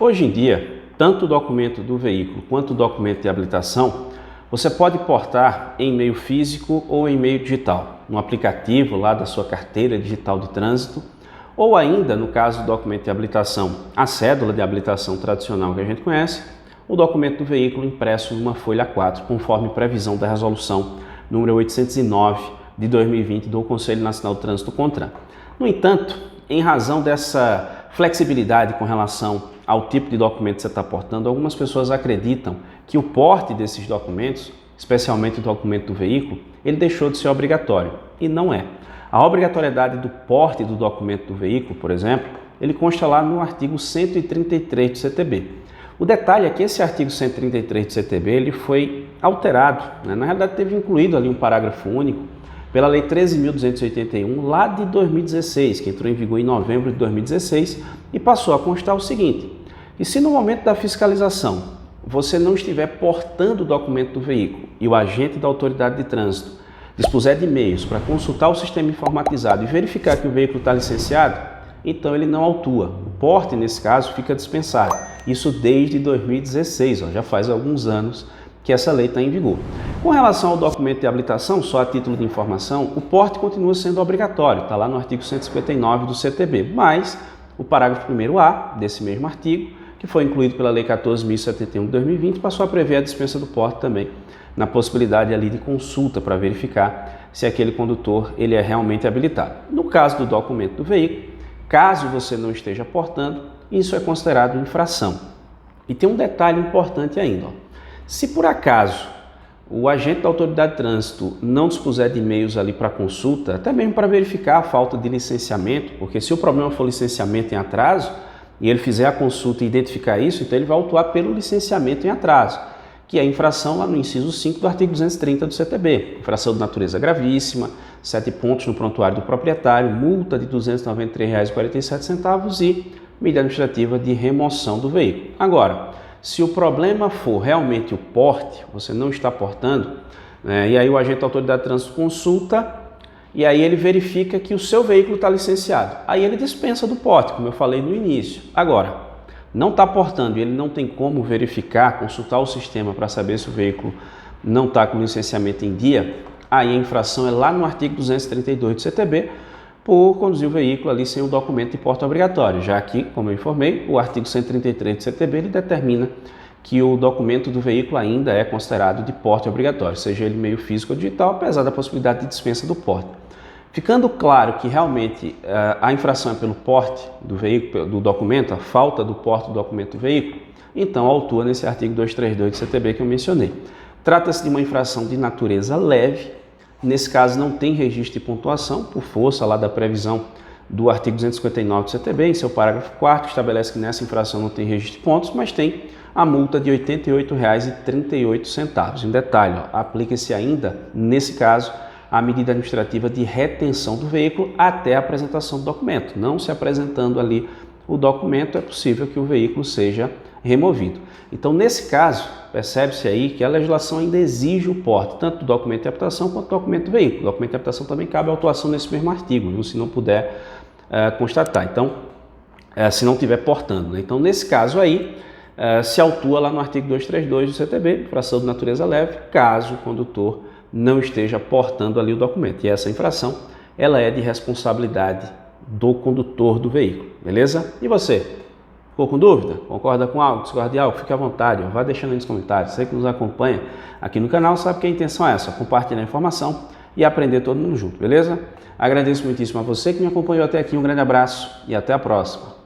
Hoje em dia, tanto o documento do veículo quanto o documento de habilitação, você pode portar em meio físico ou em meio digital, no aplicativo lá da sua carteira digital de trânsito, ou ainda, no caso do documento de habilitação, a cédula de habilitação tradicional que a gente conhece, o documento do veículo impresso numa folha A4, conforme previsão da resolução número 809 de 2020 do Conselho Nacional de Trânsito CONTRAN. No entanto, em razão dessa flexibilidade com relação ao tipo de documento que você está portando, algumas pessoas acreditam que o porte desses documentos, especialmente o documento do veículo, ele deixou de ser obrigatório, e não é. A obrigatoriedade do porte do documento do veículo, por exemplo, ele consta lá no artigo 133 do CTB. O detalhe é que esse artigo 133 do CTB ele foi alterado, né? Na realidade teve incluído ali um parágrafo único pela Lei 13.281 lá de 2016, que entrou em vigor em novembro de 2016 e passou a constar o seguinte: que se no momento da fiscalização você não estiver portando o documento do veículo e o agente da autoridade de trânsito dispuser de meios para consultar o sistema informatizado e verificar que o veículo está licenciado, então ele não autua. O porte, nesse caso, fica dispensado. Isso desde 2016, já faz alguns anos que essa lei está em vigor. Com relação ao documento de habilitação, só a título de informação, o porte continua sendo obrigatório, está lá no artigo 159 do CTB, mas o parágrafo 1º-A desse mesmo artigo, que foi incluído pela Lei 14.071 de 2020, passou a prever a dispensa do porte também, na possibilidade ali de consulta para verificar se aquele condutor ele é realmente habilitado. No caso do documento do veículo, caso você não esteja portando, isso é considerado infração. E tem um detalhe importante ainda. Se por acaso o agente da autoridade de trânsito não dispuser de meios ali para consulta, até mesmo para verificar a falta de licenciamento, porque se o problema for licenciamento em atraso, e ele fizer a consulta e identificar isso, então ele vai autuar pelo licenciamento em atraso, que é a infração lá no inciso 5 do artigo 230 do CTB. Infração de natureza gravíssima, 7 pontos no prontuário do proprietário, multa de R$ 293,47 e medida administrativa de remoção do veículo. Agora, se o problema for realmente o porte, você não está portando, e aí o agente da autoridade de trânsito consulta e aí ele verifica que o seu veículo está licenciado. Aí ele dispensa do porte, como eu falei no início. Agora, não está portando e ele não tem como verificar, consultar o sistema para saber se o veículo não está com licenciamento em dia, aí a infração é lá no artigo 232 do CTB, por conduzir o veículo ali sem o documento de porte obrigatório, já que, como eu informei, o artigo 133 do CTB ele determina que o documento do veículo ainda é considerado de porte obrigatório, seja ele meio físico ou digital, apesar da possibilidade de dispensa do porte. Ficando claro que realmente a infração é pelo porte do veículo, do documento, a falta do porte do documento do veículo, então autua nesse artigo 232 do CTB que eu mencionei. Trata-se de uma infração de natureza leve, nesse caso não tem registro de pontuação, por força lá da previsão do artigo 259 do CTB, em seu parágrafo 4º, estabelece que nessa infração não tem registro de pontos, mas tem a multa de R$ 88,38. Em detalhe, aplica-se ainda, nesse caso, a medida administrativa de retenção do veículo até a apresentação do documento. Não se apresentando ali o documento, é possível que o veículo seja removido. Então, nesse caso, percebe-se aí que a legislação ainda exige o porte, tanto do documento de habilitação quanto do documento do veículo. O documento de habilitação também cabe a autuação nesse mesmo artigo, se não puder constatar. Então, se não estiver portando, né? Então, nesse caso aí, se autua lá no artigo 232 do CTB, infração de natureza leve, caso o condutor não esteja portando ali o documento. E essa infração, ela é de responsabilidade do condutor do veículo, beleza? E você? Ficou com dúvida? Concorda com algo? Discorda de algo? Fique à vontade, vá deixando aí nos comentários. Você que nos acompanha aqui no canal sabe que a intenção é essa, compartilhar a informação e aprender todo mundo junto, beleza? Agradeço muitíssimo a você que me acompanhou até aqui, um grande abraço e até a próxima.